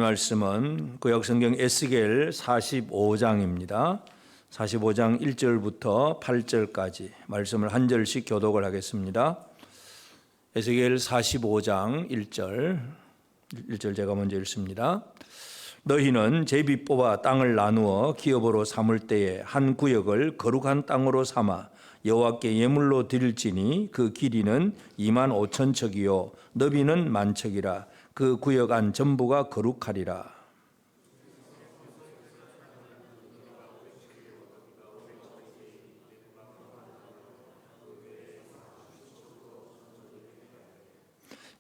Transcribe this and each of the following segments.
하나님의 말씀은 구약성경 에스겔 45장입니다. 45장 1절부터 8절까지 말씀을 한 절씩 교독을 하겠습니다. 에스겔 45장 1절 제가 먼저 읽습니다. 너희는 제비 뽑아 땅을 나누어 기업으로 삼을 때에 한 구역을 거룩한 땅으로 삼아 여호와께 예물로 드릴지니 그 길이는 25,000척이요 너비는 10,000척이라. 그 구역 안 전부가 거룩하리라.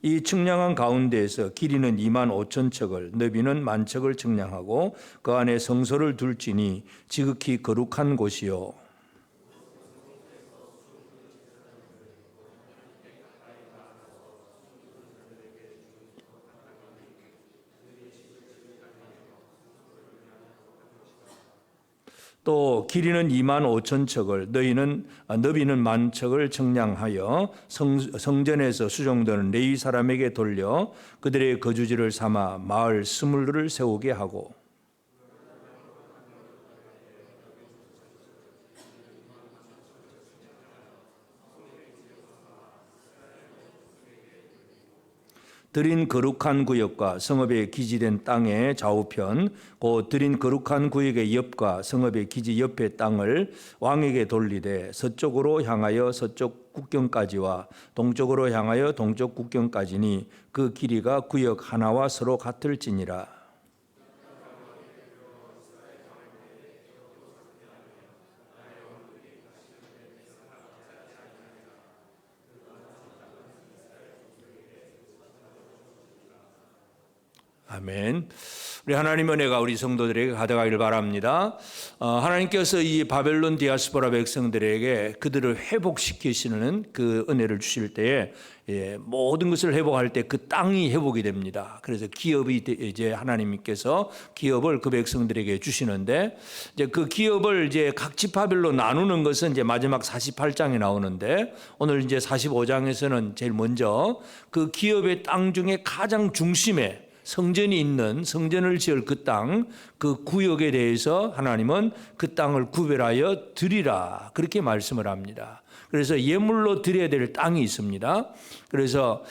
이 측량한 가운데에서 길이는 25,000척을 너비는 10,000척을 측량하고 그 안에 성소를 둘지니 지극히 거룩한 곳이요 또 길이는 25,000척을 너비는 10,000척을 측량하여 성전에서 수종되는 레위 사람에게 돌려 그들의 거주지를 삼아 마을 스물을 세우게 하고 드린 거룩한 구역과 성읍의 기지된 땅의 좌우편 곧 드린 거룩한 구역의 옆과 성읍의 기지 옆의 땅을 왕에게 돌리되 서쪽으로 향하여 서쪽 국경까지와 동쪽으로 향하여 동쪽 국경까지니 그 길이가 구역 하나와 서로 같을지니라. 아멘. 우리 하나님 은혜가 우리 성도들에게 가득하기를 바랍니다. 하나님께서 이 바벨론 디아스포라 백성들에게 그들을 회복시키시는 그 은혜를 주실 때에 모든 것을 회복할 때 그 땅이 회복이 됩니다. 그래서 기업이 이제 하나님께서 기업을 그 백성들에게 주시는데 이제 그 기업을 이제 각 지파별로 나누는 것은 이제 마지막 48장에 나오는데 오늘 이제 45장에서는 제일 먼저 그 기업의 땅 중에 가장 중심에 성전이 있는 성전을 지을 그 땅, 그 구역에 대해서 하나님은 그 땅을 구별하여 드리라 그렇게 말씀을 합니다. 그래서 예물로 드려야 될 땅이 있습니다. 그래서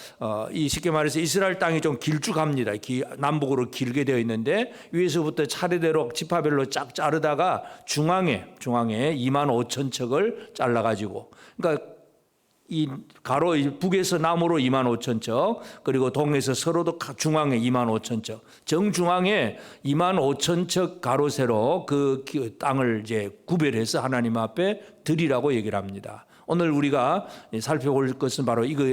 이 쉽게 말해서 이스라엘 땅이 좀 길쭉합니다. 남북으로 길게 되어 있는데 위에서부터 차례대로 지파별로 쫙 자르다가 중앙에 25,000척을 잘라가지고 그러니까 이 가로 북에서 남으로 25,000척 그리고 동에서 서로도 중앙에 25,000척 정중앙에 25,000척 가로 세로 그 땅을 이제 구별해서 하나님 앞에 드리라고 얘기를 합니다. 오늘 우리가 살펴볼 것은 바로 이거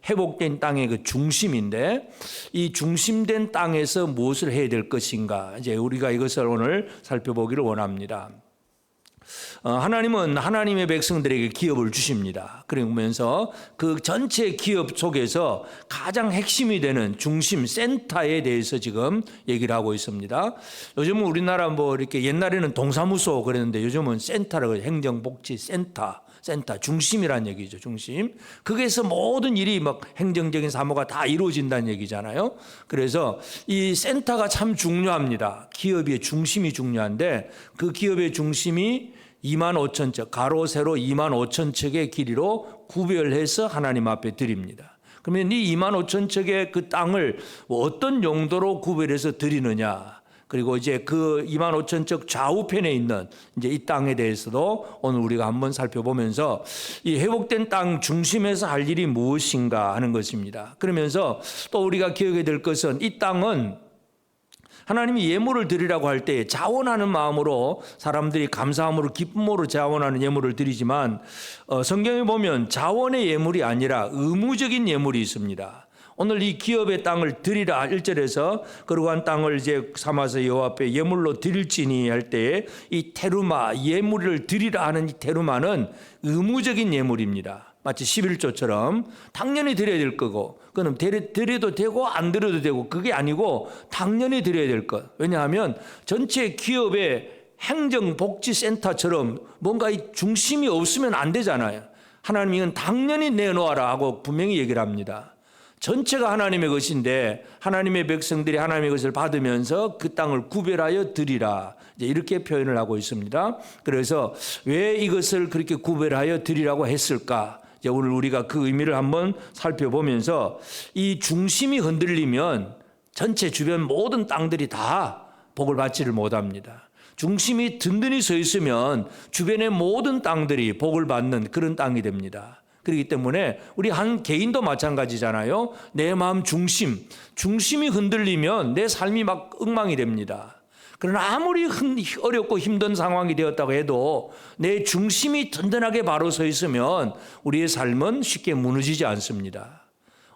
회복된 땅의 그 중심인데 이 중심된 땅에서 무엇을 해야 될 것인가 이제 우리가 이것을 오늘 살펴보기를 원합니다. 하나님은 하나님의 백성들에게 기업을 주십니다. 그러면서 그 전체 기업 속에서 가장 핵심이 되는 중심 센터에 대해서 지금 얘기를 하고 있습니다. 요즘은 우리나라 뭐 이렇게 옛날에는 동사무소 그랬는데 요즘은 센터라고 행정복지센터 중심이란 얘기죠. 중심. 거기에서 모든 일이 막 행정적인 사무가 다 이루어진다는 얘기잖아요. 그래서 이 센터가 참 중요합니다. 기업의 중심이 중요한데 그 기업의 중심이 25,000척 가로 세로 25,000척의 길이로 구별해서 하나님 앞에 드립니다. 그러면 이 25,000척의 그 땅을 어떤 용도로 구별해서 드리느냐? 그리고 이제 그 25,000척 좌우편에 있는 이제 이 땅에 대해서도 오늘 우리가 한번 살펴보면서 이 회복된 땅 중심에서 할 일이 무엇인가 하는 것입니다. 그러면서 또 우리가 기억해야 될 것은 이 땅은 하나님이 예물을 드리라고 할 때 자원하는 마음으로 사람들이 감사함으로 기쁨으로 자원하는 예물을 드리지만 성경에 보면 자원의 예물이 아니라 의무적인 예물이 있습니다. 오늘 이 기업의 땅을 드리라 1절에서 거룩한 땅을 이제 삼아서 여호와 앞에 예물로 드릴지니 할 때에 이 테루마 예물을 드리라 하는 이 테루마는 의무적인 예물입니다. 마치 11조처럼 당연히 드려야 될 거고 그건 드려도 되고 안 드려도 되고 그게 아니고 당연히 드려야 될 것. 왜냐하면 전체 기업의 행정복지센터처럼 뭔가 이 중심이 없으면 안 되잖아요. 하나님은 당연히 내놓아라 하고 분명히 얘기를 합니다. 전체가 하나님의 것인데 하나님의 백성들이 하나님의 것을 받으면서 그 땅을 구별하여 드리라. 이제 이렇게 표현을 하고 있습니다. 그래서 왜 이것을 그렇게 구별하여 드리라고 했을까? 이제 오늘 우리가 그 의미를 한번 살펴보면서 이 중심이 흔들리면 전체 주변 모든 땅들이 다 복을 받지를 못합니다. 중심이 든든히 서 있으면 주변의 모든 땅들이 복을 받는 그런 땅이 됩니다. 그렇기 때문에 우리 한 개인도 마찬가지잖아요. 내 마음 중심이 흔들리면 내 삶이 막 엉망이 됩니다. 그러나 아무리 어렵고 힘든 상황이 되었다고 해도 내 중심이 든든하게 바로 서 있으면 우리의 삶은 쉽게 무너지지 않습니다.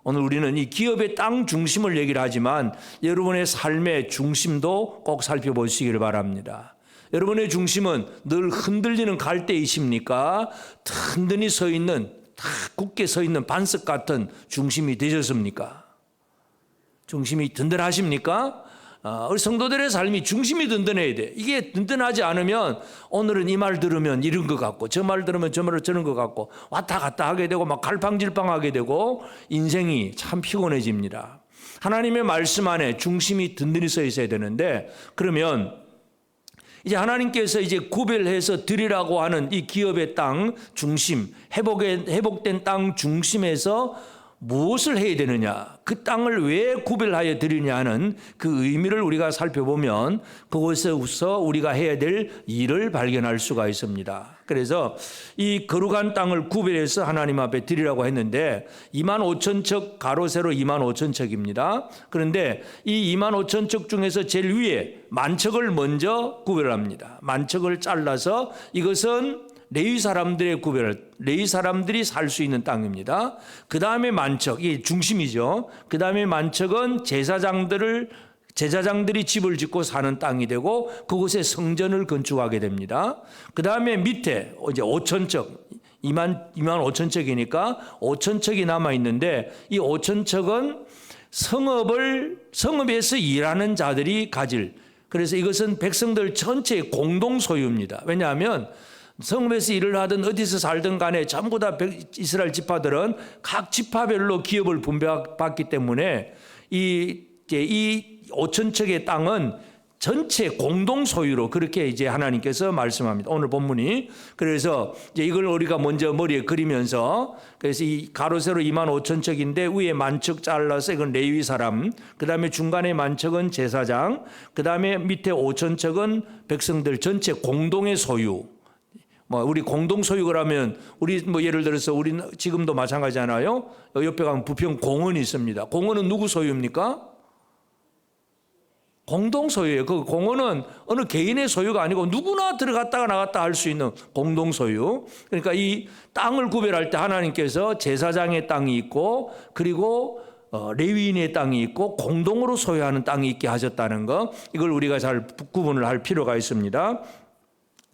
오늘 우리는 이 기업의 땅 중심을 얘기를 하지만 여러분의 삶의 중심도 꼭 살펴보시기를 바랍니다. 여러분의 중심은 늘 흔들리는 갈대이십니까? 든든히 서 있는, 다 굳게 서 있는 반석 같은 중심이 되셨습니까? 중심이 든든하십니까? 우리 성도들의 삶이 중심이 든든해야 돼. 이게 든든하지 않으면 오늘은 이 말 들으면 이런 것 같고 저 말 들으면 저 말을 저런 것 같고 왔다 갔다 하게 되고 막 갈팡질팡하게 되고 인생이 참 피곤해집니다. 하나님의 말씀 안에 중심이 든든히 서 있어야 되는데 그러면 이제 하나님께서 이제 구별해서 드리라고 하는 이 기업의 땅 중심, 회복된 땅 중심에서 무엇을 해야 되느냐, 그 땅을 왜 구별하여 드리냐 하는 그 의미를 우리가 살펴보면 그곳에서 우리가 해야 될 일을 발견할 수가 있습니다. 그래서 이 거룩한 땅을 구별해서 하나님 앞에 드리라고 했는데 25,000척 가로 세로 25,000척입니다. 그런데 이 25,000척 중에서 제일 위에 만척을 먼저 구별합니다. 만척을 잘라서 이것은 레위 사람들의 레위 사람들이 살 수 있는 땅입니다. 그 다음에 만척, 이게 중심이죠. 그 다음에 만척은 제사장들이 집을 짓고 사는 땅이 되고 그곳에 성전을 건축하게 됩니다. 그 다음에 밑에 이제 5,000척, 25,000척이니까 5,000척이 남아 있는데 이 5,000척은 성읍에서 일하는 자들이 가질. 그래서 이것은 백성들 전체의 공동 소유입니다. 왜냐하면 성읍에서 일을 하든 어디서 살든 간에 전부 다 이스라엘 지파들은 각 지파별로 기업을 분배받기 때문에 이 5,000척의 땅은 전체 공동 소유로 그렇게 이제 하나님께서 말씀합니다. 오늘 본문이. 그래서 이제 이걸 우리가 먼저 머리에 그리면서 그래서 이 가로 세로 25,000척인데 위에 만척 잘라서 이건 레위 사람, 그다음에 중간에 만척은 제사장, 그다음에 밑에 5,000척은 백성들 전체 공동의 소유. 우리 공동 소유라면 우리 예를 들어서 우리 지금도 마찬가지잖아요. 옆에 가면 부평 공원이 있습니다. 공원은 누구 소유입니까? 공동 소유예요. 그 공원은 어느 개인의 소유가 아니고 누구나 들어갔다가 나갔다 할 수 있는 공동 소유. 그러니까 이 땅을 구별할 때 하나님께서 제사장의 땅이 있고 그리고 레위인의 땅이 있고 공동으로 소유하는 땅이 있게 하셨다는 거, 이걸 우리가 잘 구분을 할 필요가 있습니다.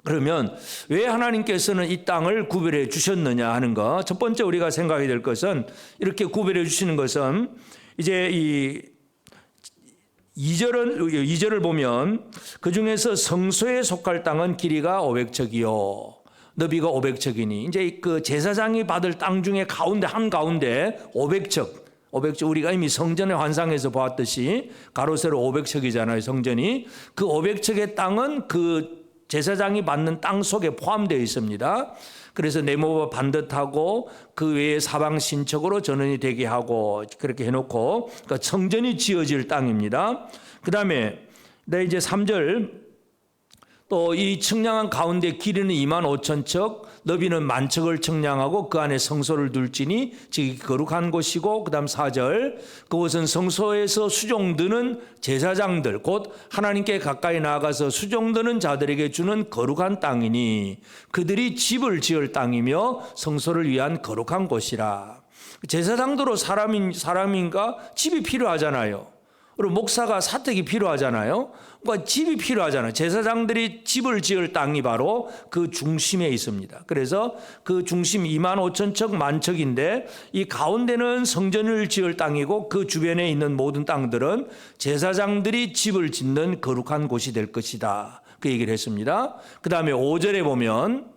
그러면 왜 하나님께서는 이 땅을 구별해 주셨느냐 하는 거, 첫 번째 우리가 생각해야 될 것은 이렇게 구별해 주시는 것은 이제 이 2절을 보면 그 중에서 성소에 속할 땅은 길이가 500척이요 너비가 500척이니 이제 그 제사장이 받을 땅 중에 한가운데 500척 우리가 이미 성전의 환상에서 보았듯이 가로 세로 500척이잖아요 성전이. 그 500척의 땅은 그 제사장이 받는 땅 속에 포함되어 있습니다. 그래서 네모가 반듯하고 그 외에 사방 신척으로 전원이 되게 하고 그렇게 해놓고 그러니까 성전이 지어질 땅입니다. 그 다음에 이제 3절 또 이 청량한 가운데 길이는 25,000척 너비는 만척을 청량하고 그 안에 성소를 둘지니 즉 거룩한 곳이고, 그 다음 4절 그곳은 성소에서 수종드는 제사장들 곧 하나님께 가까이 나아가서 수종드는 자들에게 주는 거룩한 땅이니 그들이 집을 지을 땅이며 성소를 위한 거룩한 곳이라. 제사장도 사람인가 집이 필요하잖아요. 그리고 목사가 사택이 필요하잖아요. 그러니까 집이 필요하잖아요. 제사장들이 집을 지을 땅이 바로 그 중심에 있습니다. 그래서 그 중심 25,000척 만척인데 이 가운데는 성전을 지을 땅이고 그 주변에 있는 모든 땅들은 제사장들이 집을 짓는 거룩한 곳이 될 것이다. 그 얘기를 했습니다. 그 다음에 5절에 보면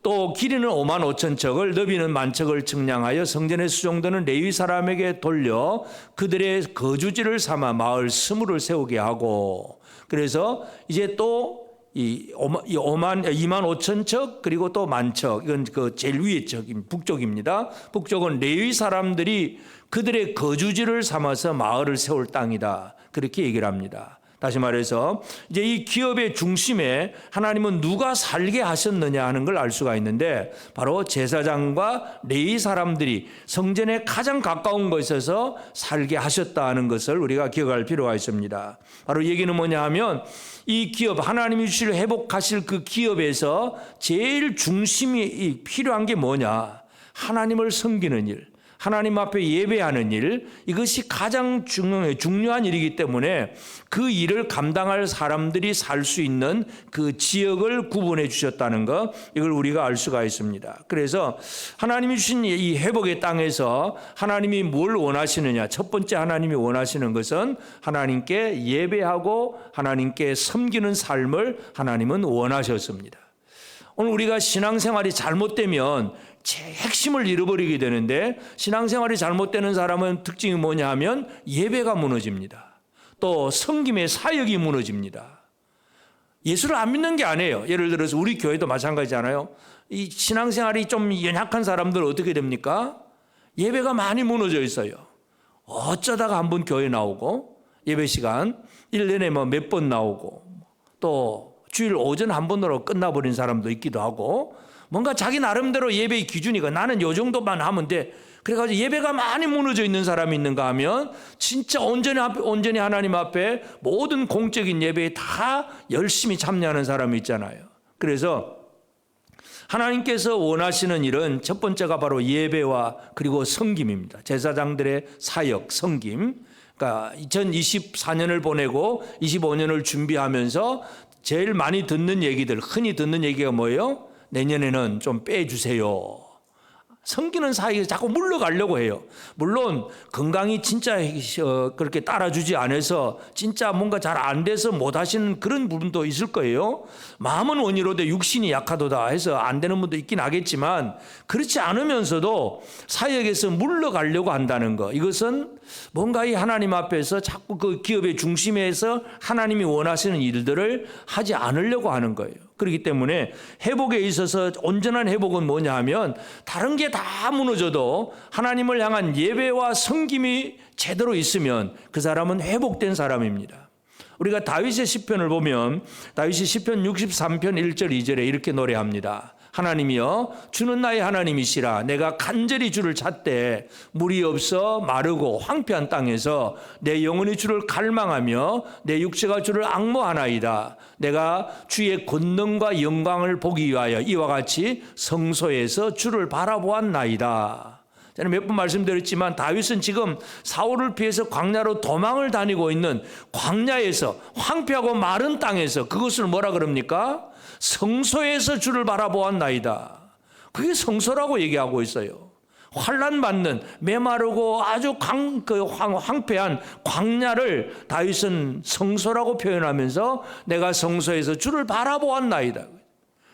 또 길이는 5만 5천 척을 너비는 만 척을 측량하여 성전의 수종드는 레위 사람에게 돌려 그들의 거주지를 삼아 마을 스물을 세우게 하고, 그래서 이제 또 이 2만 5천 척 그리고 또 만 척, 이건 그 제일 위의 척 북쪽입니다. 북쪽은 레위 사람들이 그들의 거주지를 삼아서 마을을 세울 땅이다, 그렇게 얘기를 합니다. 다시 말해서 이제 이 기업의 중심에 하나님은 누가 살게 하셨느냐 하는 걸 알 수가 있는데, 바로 제사장과 레위 사람들이 성전에 가장 가까운 곳에서 살게 하셨다는 것을 우리가 기억할 필요가 있습니다. 바로 얘기는 뭐냐 하면, 이 기업, 하나님이 주실 회복하실 그 기업에서 제일 중심이 필요한 게 뭐냐? 하나님을 섬기는 일, 하나님 앞에 예배하는 일, 이것이 가장 중요한 일이기 때문에 그 일을 감당할 사람들이 살 수 있는 그 지역을 구분해 주셨다는 것, 이걸 우리가 알 수가 있습니다. 그래서 하나님이 주신 이 회복의 땅에서 하나님이 뭘 원하시느냐? 첫 번째 하나님이 원하시는 것은 하나님께 예배하고 하나님께 섬기는 삶을 하나님은 원하셨습니다. 오늘 우리가 신앙생활이 잘못되면 제 핵심을 잃어버리게 되는데, 신앙생활이 잘못되는 사람은 특징이 뭐냐 하면 예배가 무너집니다. 또 섬김의 사역이 무너집니다. 예수를 안 믿는 게 아니에요. 예를 들어서 우리 교회도 마찬가지잖아요. 이 신앙생활이 좀 연약한 사람들 어떻게 됩니까? 예배가 많이 무너져 있어요. 어쩌다가 한 번 교회 나오고, 예배 시간 1년에 뭐 몇 번 나오고, 또 주일 오전 한 번으로 끝나버린 사람도 있기도 하고, 뭔가 자기 나름대로 예배의 기준이가 나는 요 정도만 하면 돼. 그래가지고 예배가 많이 무너져 있는 사람이 있는가 하면 진짜 온전히 하나님 앞에 모든 공적인 예배에 다 열심히 참여하는 사람이 있잖아요. 그래서 하나님께서 원하시는 일은 첫 번째가 바로 예배와 그리고 섬김입니다. 제사장들의 사역, 섬김. 그러니까 2024년을 보내고 25년을 준비하면서 제일 많이 듣는 얘기들, 흔히 듣는 얘기가 뭐예요? 내년에는 좀 빼주세요. 섬기는 사이에 자꾸 물러가려고 해요. 물론 건강이 진짜 그렇게 따라주지 않아서 진짜 뭔가 잘 안 돼서 못 하시는 그런 부분도 있을 거예요. 마음은 원이로되 육신이 약하도다 해서 안 되는 분도 있긴 하겠지만, 그렇지 않으면서도 사역에서 물러가려고 한다는 거, 이것은 뭔가 이 하나님 앞에서 자꾸 그 기업의 중심에서 하나님이 원하시는 일들을 하지 않으려고 하는 거예요. 그렇기 때문에 회복에 있어서 온전한 회복은 뭐냐 하면, 다른 게 다 무너져도 하나님을 향한 예배와 섬김이 제대로 있으면 그 사람은 회복된 사람입니다. 우리가 다윗의 시편을 보면 다윗이 시편 63편 1절 2절에 이렇게 노래합니다. 하나님이여, 주는 나의 하나님이시라. 내가 간절히 주를 찾되 물이 없어 마르고 황폐한 땅에서 내 영혼이 주를 갈망하며 내 육체가 주를 앙모하나이다. 내가 주의 권능과 영광을 보기 위하여 이와 같이 성소에서 주를 바라보았나이다. 저는 몇 번 말씀드렸지만 다윗은 지금 사울을 피해서 광야로 도망을 다니고 있는 광야에서, 황폐하고 마른 땅에서, 그것을 뭐라 그럽니까? 성소에서 주를 바라보았나이다. 그게 성소라고 얘기하고 있어요. 환난 받는 메마르고 아주 황폐한 광야를 다윗은 성소라고 표현하면서 내가 성소에서 주를 바라보았나이다.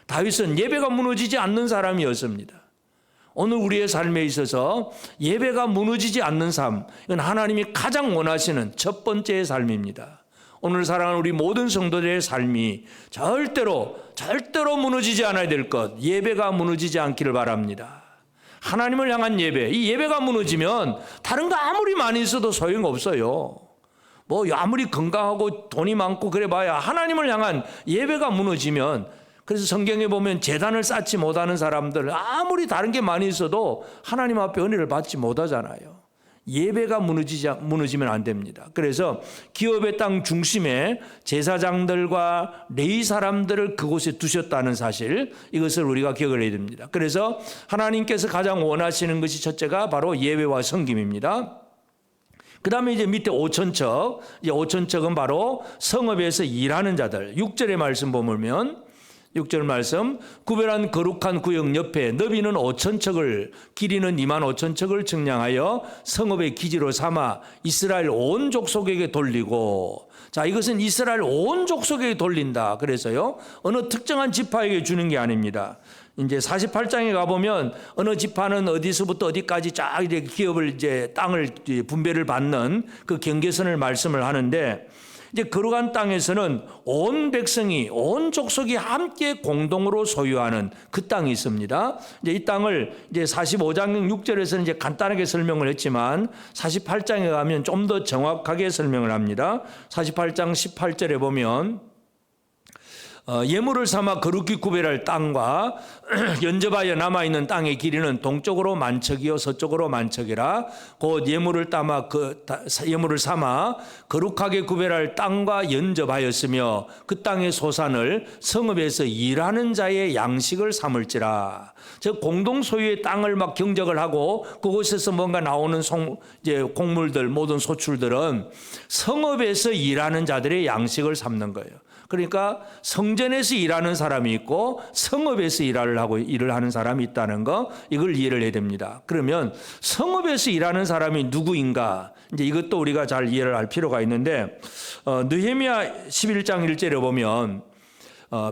다윗은 예배가 무너지지 않는 사람이었습니다. 오늘 우리의 삶에 있어서 예배가 무너지지 않는 삶, 이건 하나님이 가장 원하시는 첫 번째의 삶입니다. 오늘 사랑하는 우리 모든 성도들의 삶이 절대로 무너지지 않아야 될 것, 예배가 무너지지 않기를 바랍니다. 하나님을 향한 예배, 이 예배가 무너지면 다른 거 아무리 많이 있어도 소용없어요. 뭐 아무리 건강하고 돈이 많고 그래 봐야 하나님을 향한 예배가 무너지면, 그래서 성경에 보면 제단을 쌓지 못하는 사람들, 아무리 다른 게 많이 있어도 하나님 앞에 은혜를 받지 못하잖아요. 예배가 무너지면 안 됩니다. 그래서 기업의 땅 중심에 제사장들과 레위 사람들을 그곳에 두셨다는 사실, 이것을 우리가 기억을 해야 됩니다. 그래서 하나님께서 가장 원하시는 것이 첫째가 바로 예배와 섬김입니다. 그 다음에 이제 밑에 5천척, 이제 5천척은 바로 성읍에서 일하는 자들. 6절의 말씀 보면 6절 말씀, 구별한 거룩한 구역 옆에 너비는 5,000척을 길이는 25,000척을 측량하여 성읍의 기지로 삼아 이스라엘 온 족속에게 돌리고, 자, 이것은 이스라엘 온 족속에게 돌린다. 그래서요, 어느 특정한 지파에게 주는 게 아닙니다. 이제 48장에 가보면 어느 지파는 어디서부터 어디까지 쫙 이렇게 기업을 이제 땅을 분배를 받는 그 경계선을 말씀을 하는데, 이제 거룩한 땅에서는 온 백성이, 온 족속이 함께 공동으로 소유하는 그 땅이 있습니다. 이제 이 땅을 이제 45장 6절에서는 이제 간단하게 설명을 했지만 48장에 가면 좀 더 정확하게 설명을 합니다. 48장 18절에 보면 예물을 삼아 거룩히 구별할 땅과 연접하여 남아있는 땅의 길이는 동쪽으로 만척이요 서쪽으로 만척이라. 곧 예물을 삼아 거룩하게 구별할 땅과 연접하였으며 그 땅의 소산을 성읍에서 일하는 자의 양식을 삼을지라. 즉 공동 소유의 땅을 막 경작을 하고 그곳에서 뭔가 나오는 이제 곡물들, 모든 소출들은 성읍에서 일하는 자들의 양식을 삼는 거예요. 그러니까 성전에서 일하는 사람이 있고 성읍에서 일을 하는 사람이 있다는 거, 이걸 이해를 해야 됩니다. 그러면 성읍에서 일하는 사람이 누구인가? 이제 이것도 우리가 잘 이해를 할 필요가 있는데, 느헤미야 11장 1절에 보면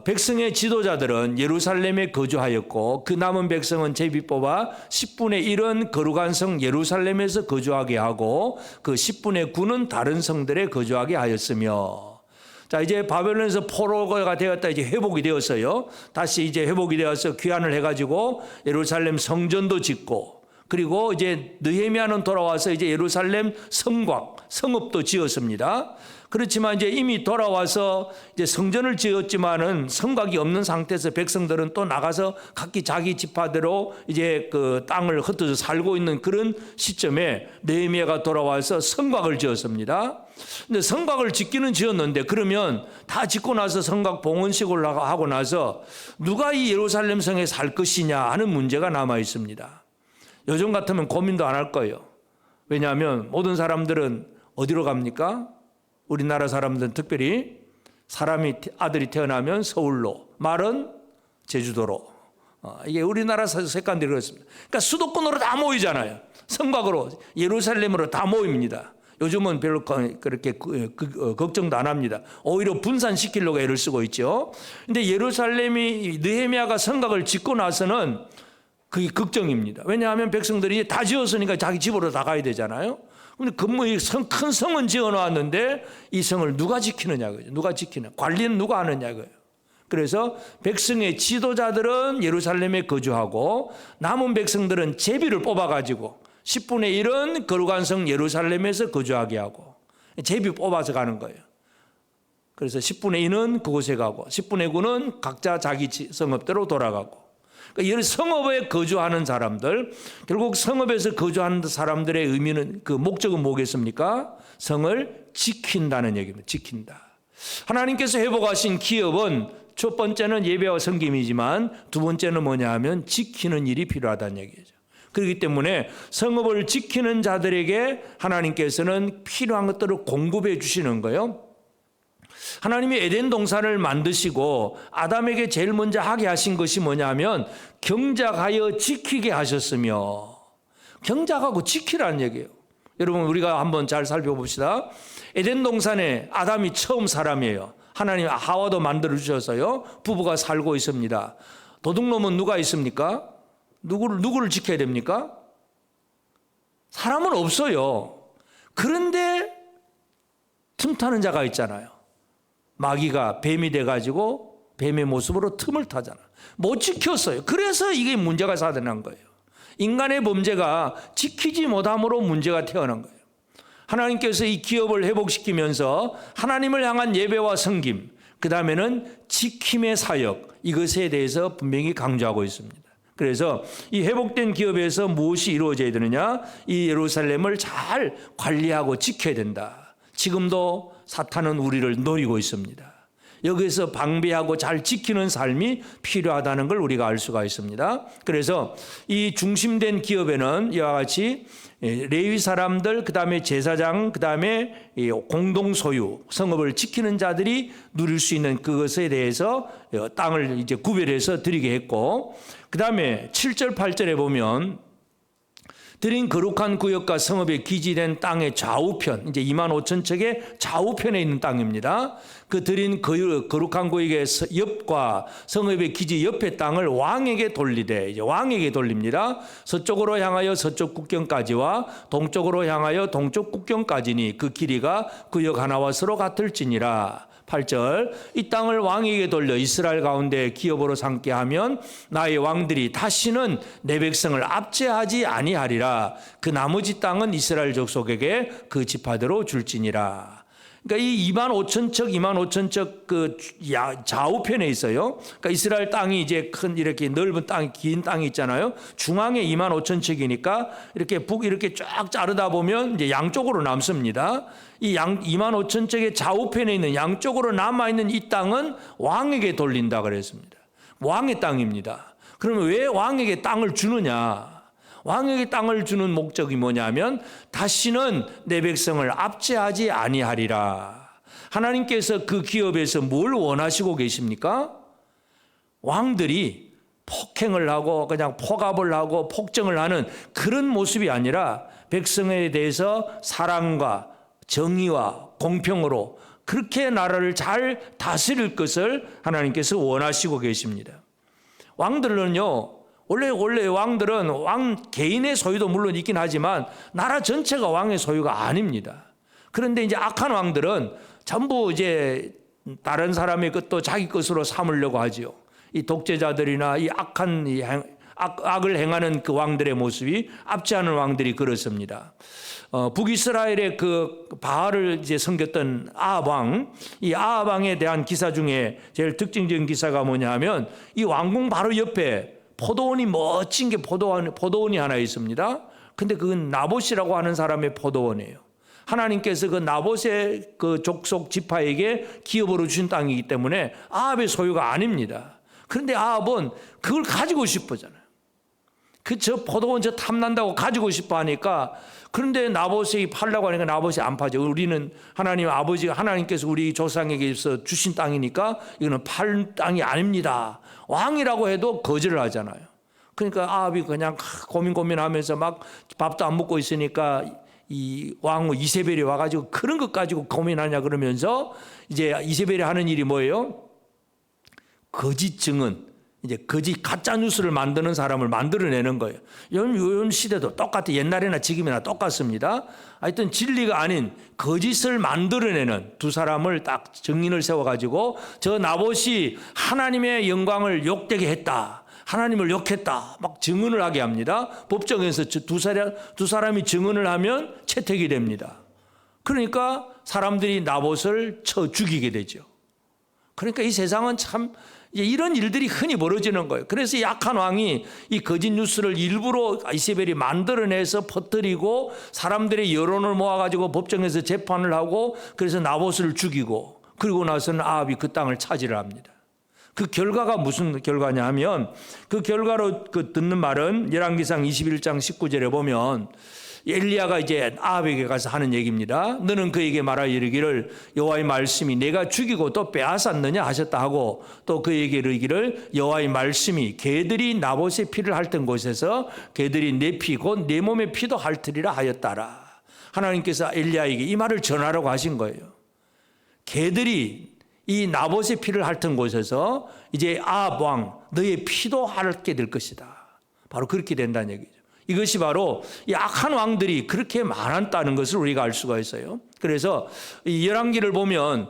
백성의 지도자들은 예루살렘에 거주하였고 그 남은 백성은 제비 뽑아 10분의 1은 거룩한 성 예루살렘에서 거주하게 하고 그 10분의 9는 다른 성들에 거주하게 하였으며. 자, 이제 바벨론에서 포로가 되었다, 이제 회복이 되었어요. 다시 이제 회복이 되어서 귀환을 해가지고 예루살렘 성전도 짓고, 그리고 이제 느헤미야는 돌아와서 이제 예루살렘 성읍도 지었습니다. 그렇지만 이제 이미 돌아와서 이제 성전을 지었지만은 성곽이 없는 상태에서 백성들은 또 나가서 각기 자기 지파대로 이제 그 땅을 흩어져 살고 있는 그런 시점에 느헤미야가 돌아와서 성곽을 지었습니다. 근데 성곽을 짓기는 지었는데, 그러면 다 짓고 나서 성곽 봉헌식을 하고 나서 누가 이 예루살렘 성에 살 것이냐 하는 문제가 남아 있습니다. 요즘 같으면 고민도 안 할 거예요. 왜냐하면 모든 사람들은 어디로 갑니까? 우리나라 사람들은 특별히 아들이 태어나면 서울로, 말은 제주도로. 이게 우리나라 습관들이 그렇습니다. 그러니까 수도권으로 다 모이잖아요. 성곽으로, 예루살렘으로 다 모입니다. 요즘은 별로 그렇게 걱정도 안 합니다. 오히려 분산시키려고 애를 쓰고 있죠. 근데 예루살렘이, 느헤미야가 성곽을 짓고 나서는 그게 걱정입니다. 왜냐하면 백성들이 다 지었으니까 자기 집으로 다 가야 되잖아요. 근데 큰 성은 지어놨는데 이 성을 누가 지키느냐, 그죠? 누가 지키냐, 관리는 누가 하느냐, 그요. 그래서 백성의 지도자들은 예루살렘에 거주하고 남은 백성들은 제비를 뽑아가지고 10분의 1은 거룩한 성 예루살렘에서 거주하게 하고, 제비 뽑아서 가는 거예요. 그래서 10분의 2는 그곳에 가고 10분의 9는 각자 자기 성읍대로 돌아가고. 그러니까 성읍에 거주하는 사람들, 결국 성읍에서 거주하는 사람들의 의미는, 그 목적은 뭐겠습니까? 성을 지킨다는 얘기입니다. 지킨다. 하나님께서 회복하신 기업은 첫 번째는 예배와 섬김이지만 두 번째는 뭐냐 하면 지키는 일이 필요하다는 얘기죠. 그렇기 때문에 성읍을 지키는 자들에게 하나님께서는 필요한 것들을 공급해 주시는 거예요. 하나님이 에덴 동산을 만드시고 아담에게 제일 먼저 하게 하신 것이 뭐냐 하면 경작하여 지키게 하셨으며, 경작하고 지키라는 얘기예요. 여러분, 우리가 한번 잘 살펴봅시다. 에덴 동산에 아담이 처음 사람이에요. 하나님 하와도 만들어 주셔서요 부부가 살고 있습니다. 도둑놈은 누가 있습니까? 누구를 지켜야 됩니까? 사람은 없어요. 그런데 틈타는 자가 있잖아요. 마귀가 뱀이 돼가지고 뱀의 모습으로 틈을 타잖아요. 못 지켰어요. 그래서 이게 문제가 사단한 거예요. 인간의 범죄가 지키지 못함으로 문제가 태어난 거예요. 하나님께서 이 기업을 회복시키면서 하나님을 향한 예배와 섬김, 그 다음에는 지킴의 사역, 이것에 대해서 분명히 강조하고 있습니다. 그래서 이 회복된 기업에서 무엇이 이루어져야 되느냐? 이 예루살렘을 잘 관리하고 지켜야 된다. 지금도 사탄은 우리를 노리고 있습니다. 여기서 방비하고 잘 지키는 삶이 필요하다는 걸 우리가 알 수가 있습니다. 그래서 이 중심된 기업에는 이와 같이 레위 사람들, 그다음에 제사장, 그다음에 공동 소유, 성읍을 지키는 자들이 누릴 수 있는 그것에 대해서 땅을 이제 구별해서 드리게 했고, 그다음에 7절 8절에 보면 드린 거룩한 구역과 성읍에 기지된 땅의 좌우편, 이제 25,000척의 좌우편에 있는 땅입니다. 그 드린 거룩한 구역의 옆과 성읍의 기지 옆의 땅을 왕에게 돌리되, 이제 왕에게 돌립니다. 서쪽으로 향하여 서쪽 국경까지와 동쪽으로 향하여 동쪽 국경까지니 그 길이가 구역 하나와 서로 같을지니라. 8절, 이 땅을 왕에게 돌려 이스라엘 가운데 기업으로 삼게 하면 나의 왕들이 다시는 내 백성을 압제하지 아니하리라. 그 나머지 땅은 이스라엘 족속에게 그 지파대로 줄지니라. 그러니까 이 25,000척 그 좌우편에 있어요. 그러니까 이스라엘 땅이 이제 큰 이렇게 넓은 땅, 긴 땅이 있잖아요. 중앙에 25,000척이니까 이렇게 이렇게 쫙 자르다 보면 이제 양쪽으로 남습니다. 이 25,000척의 좌우편에 있는 양쪽으로 남아 있는 이 땅은 왕에게 돌린다 그랬습니다. 왕의 땅입니다. 그러면 왜 왕에게 땅을 주느냐? 왕에게 땅을 주는 목적이 뭐냐면 다시는 내 백성을 압제하지 아니하리라. 하나님께서 그 기업에서 뭘 원하시고 계십니까? 왕들이 폭행을 하고 그냥 폭압을 하고 폭정을 하는 그런 모습이 아니라 백성에 대해서 사랑과 정의와 공평으로 그렇게 나라를 잘 다스릴 것을 하나님께서 원하시고 계십니다. 왕들은요, 원래 왕들은 왕 개인의 소유도 물론 있긴 하지만 나라 전체가 왕의 소유가 아닙니다. 그런데 이제 악한 왕들은 전부 이제 다른 사람의 것도 자기 것으로 삼으려고 하죠. 이 독재자들이나 이 악한 악을 행하는 그 왕들의 모습이 압제하는 왕들이 그렇습니다. 북이스라엘의 그 바알을 이제 섬겼던 아합 왕, 이 아합 왕에 대한 기사 중에 제일 특징적인 기사가 뭐냐 하면 이 왕궁 바로 옆에 포도원이 멋진 게 포도원이 하나 있습니다. 근데 그건 나봇이라고 하는 사람의 포도원이에요. 하나님께서 그 나봇의 그 족속 지파에게 기업으로 주신 땅이기 때문에 아합의 소유가 아닙니다. 그런데 아합은 그걸 가지고 싶어잖아요. 저 포도원 저 탐난다고 가지고 싶어 하니까, 그런데 나봇이 팔라고 하니까 나봇이 안 파죠. 우리는 하나님 아버지가 하나님께서 우리 조상에게서 주신 땅이니까 이거는 팔 땅이 아닙니다. 왕이라고 해도 거절을 하잖아요. 그러니까 아합이 그냥 고민하면서 막 밥도 안 먹고 있으니까 이 왕 이세벨이 와가지고 그런 것 가지고 고민하냐 그러면서 이제 이세벨이 하는 일이 뭐예요? 거짓 증언. 이제 거짓 가짜 뉴스를 만드는 사람을 만들어내는 거예요. 요즘 시대도 똑같아. 옛날이나 지금이나 똑같습니다. 하여튼 진리가 아닌 거짓을 만들어내는 두 사람을 딱 증인을 세워가지고 저 나봇이 하나님의 영광을 욕되게 했다, 하나님을 욕했다, 막 증언을 하게 합니다. 법정에서 두 사람이 증언을 하면 채택이 됩니다. 그러니까 사람들이 나봇을 쳐 죽이게 되죠. 그러니까 이 세상은 참 이런 일들이 흔히 벌어지는 거예요. 그래서 이 악한 왕이 이 거짓 뉴스를 일부러 이세벨이 만들어내서 퍼뜨리고 사람들의 여론을 모아가지고 법정에서 재판을 하고 그래서 나봇을 죽이고, 그리고 나서는 아합이 그 땅을 차지를 합니다. 그 결과가 무슨 결과냐 하면, 그 결과로 그 듣는 말은 열왕기상 21장 19절에 보면 엘리야가 이제 아합에게 가서 하는 얘기입니다. 너는 그에게 말하여 이르기를 여호와의 말씀이 내가 죽이고 또 빼앗았느냐 하셨다 하고, 또 그에게 이르기를 여호와의 말씀이 개들이 나봇의 피를 핥은 곳에서 개들이 내 피 곧 내 몸의 피도 핥으리라 하였다라. 하나님께서 엘리야에게 이 말을 전하라고 하신 거예요. 개들이 이 나봇의 피를 핥은 곳에서 이제 아합 왕 너의 피도 핥게 될 것이다. 바로 그렇게 된다는 얘기죠. 이것이 바로 이 악한 왕들이 그렇게 많았다는 것을 우리가 알 수가 있어요. 그래서 이 열왕기를 보면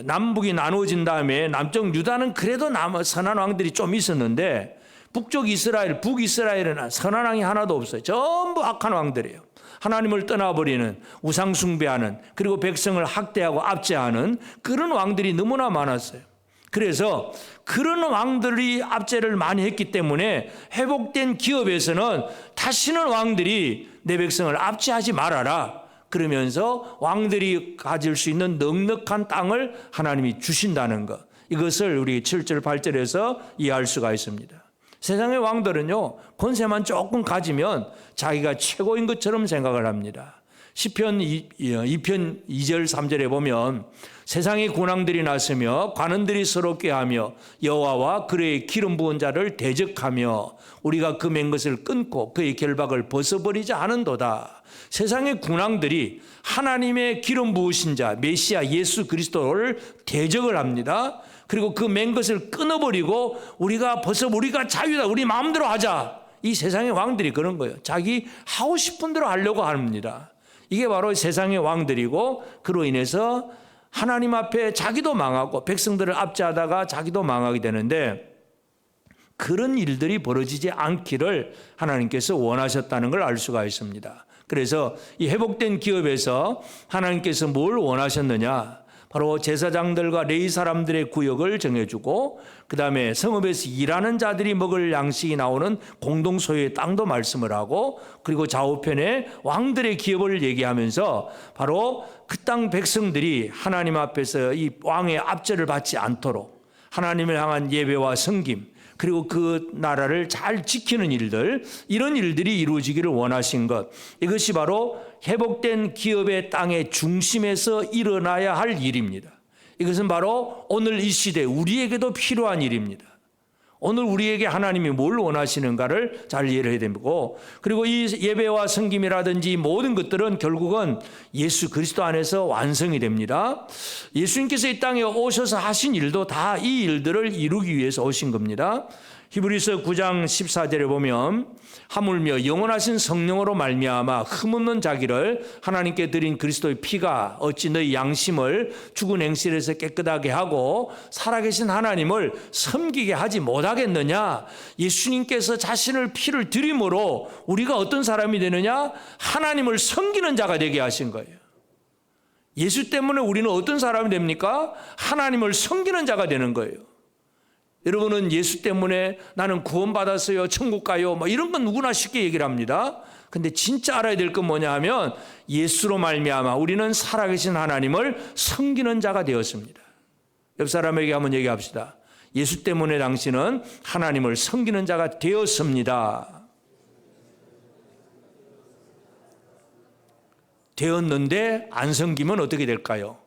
남북이 나누어진 다음에 남쪽 유다는 그래도 선한 왕들이 좀 있었는데 북쪽 이스라엘, 북이스라엘은 선한 왕이 하나도 없어요. 전부 악한 왕들이에요. 하나님을 떠나버리는, 우상 숭배하는, 그리고 백성을 학대하고 압제하는 그런 왕들이 너무나 많았어요. 그래서 그런 왕들이 압제를 많이 했기 때문에 회복된 기업에서는 다시는 왕들이 내 백성을 압제하지 말아라 그러면서 왕들이 가질 수 있는 넉넉한 땅을 하나님이 주신다는 것, 이것을 우리 7절 8절에서 이해할 수가 있습니다. 세상의 왕들은요, 권세만 조금 가지면 자기가 최고인 것처럼 생각을 합니다. 시편 2편 2절 3절에 보면 세상의 군왕들이 나서며 관원들이 서로 꾀하며 여호와와 그의 기름 부은 자를 대적하며 우리가 그 맨 것을 끊고 그의 결박을 벗어버리지 않은도다. 세상의 군왕들이 하나님의 기름 부으신 자 메시아 예수 그리스도를 대적을 합니다. 그리고 그 맨 것을 끊어버리고 우리가 자유다, 우리 마음대로 하자. 이 세상의 왕들이 그런 거예요. 자기 하고 싶은 대로 하려고 합니다. 이게 바로 세상의 왕들이고, 그로 인해서 하나님 앞에 자기도 망하고 백성들을 압제하다가 자기도 망하게 되는데, 그런 일들이 벌어지지 않기를 하나님께서 원하셨다는 걸 알 수가 있습니다. 그래서 이 회복된 기업에서 하나님께서 뭘 원하셨느냐, 바로 제사장들과 레위 사람들의 구역을 정해주고, 그 다음에 성읍에서 일하는 자들이 먹을 양식이 나오는 공동소유의 땅도 말씀을 하고, 그리고 좌우편에 왕들의 기업을 얘기하면서 바로 그 땅 백성들이 하나님 앞에서 이 왕의 압제를 받지 않도록 하나님을 향한 예배와 섬김, 그리고 그 나라를 잘 지키는 일들, 이런 일들이 이루어지기를 원하신 것, 이것이 바로 회복된 기업의 땅의 중심에서 일어나야 할 일입니다. 이것은 바로 오늘 이 시대 우리에게도 필요한 일입니다. 오늘 우리에게 하나님이 뭘 원하시는가를 잘 이해를 해야 되고, 그리고 이 예배와 섬김이라든지 모든 것들은 결국은 예수 그리스도 안에서 완성이 됩니다. 예수님께서 이 땅에 오셔서 하신 일도 다 이 일들을 이루기 위해서 오신 겁니다. 히브리서 9장 14절에 보면 하물며 영원하신 성령으로 말미암아 흠없는 자기를 하나님께 드린 그리스도의 피가 어찌 너희 양심을 죽은 행실에서 깨끗하게 하고 살아계신 하나님을 섬기게 하지 못하겠느냐. 예수님께서 자신을 피를 드림으로 우리가 어떤 사람이 되느냐, 하나님을 섬기는 자가 되게 하신 거예요. 예수 때문에 우리는 어떤 사람이 됩니까? 하나님을 섬기는 자가 되는 거예요. 여러분은 예수 때문에 나는 구원받았어요, 천국 가요, 이런 건 누구나 쉽게 얘기를 합니다. 근데 진짜 알아야 될 건 뭐냐 하면 예수로 말미암아 우리는 살아계신 하나님을 섬기는 자가 되었습니다. 옆 사람에게 한번 얘기합시다. 예수 때문에 당신은 하나님을 섬기는 자가 되었습니다. 되었는데 안 섬기면 어떻게 될까요?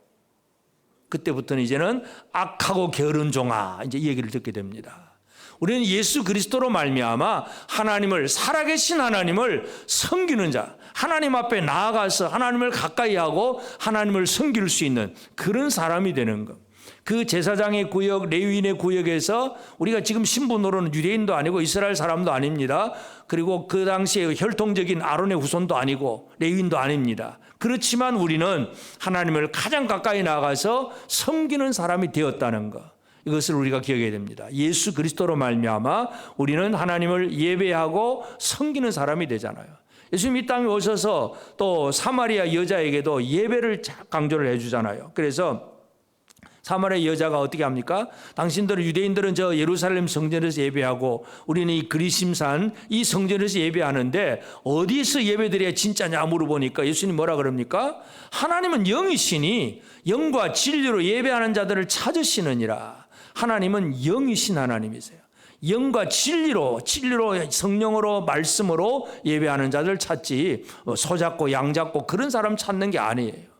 그때부터는 이제는 악하고 게으른 종아, 이제 이 얘기를 듣게 됩니다. 우리는 예수 그리스도로 말미암아 하나님을, 살아계신 하나님을 섬기는 자, 하나님 앞에 나아가서 하나님을 가까이 하고 하나님을 섬길 수 있는 그런 사람이 되는 것. 그 제사장의 구역, 레위인의 구역에서 우리가 지금 신분으로는 유대인도 아니고 이스라엘 사람도 아닙니다. 그리고 그 당시에 혈통적인 아론의 후손도 아니고 레위인도 아닙니다. 그렇지만 우리는 하나님을 가장 가까이 나가서 섬기는 사람이 되었다는 것, 이것을 우리가 기억해야 됩니다. 예수 그리스도로 말미암아 우리는 하나님을 예배하고 섬기는 사람이 되잖아요. 예수님 이 땅에 오셔서 또 사마리아 여자에게도 예배를 강조를 해주잖아요. 그래서 사마리아 여자가 어떻게 합니까? 당신들은, 유대인들은 저 예루살렘 성전에서 예배하고 우리는 이 그리심산 이 성전에서 예배하는데 어디서 예배드려야 진짜냐 물어보니까 예수님 뭐라 그럽니까? 하나님은 영이시니 영과 진리로 예배하는 자들을 찾으시느니라. 하나님은 영이신 하나님이세요. 영과 진리로 성령으로 말씀으로 예배하는 자들 찾지 소 잡고 양 잡고 그런 사람 찾는 게 아니에요.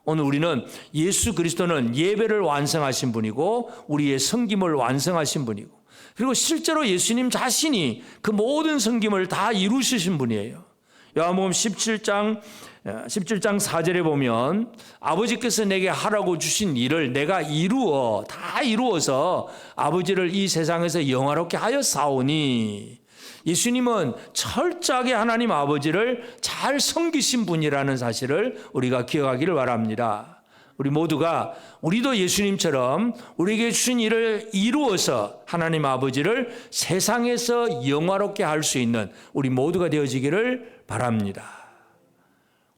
오늘 우리는 예수 그리스도는 예배를 완성하신 분이고 우리의 섬김을 완성하신 분이고, 그리고 실제로 예수님 자신이 그 모든 섬김을 다 이루시신 분이에요. 요한복음 17장 4절에 보면 아버지께서 내게 하라고 주신 일을 내가 다 이루어서 아버지를 이 세상에서 영화롭게 하여 사오니, 예수님은 철저하게 하나님 아버지를 잘 섬기신 분이라는 사실을 우리가 기억하기를 바랍니다. 우리 모두가, 우리도 예수님처럼 우리에게 주신 일을 이루어서 하나님 아버지를 세상에서 영화롭게 할 수 있는 우리 모두가 되어지기를 바랍니다.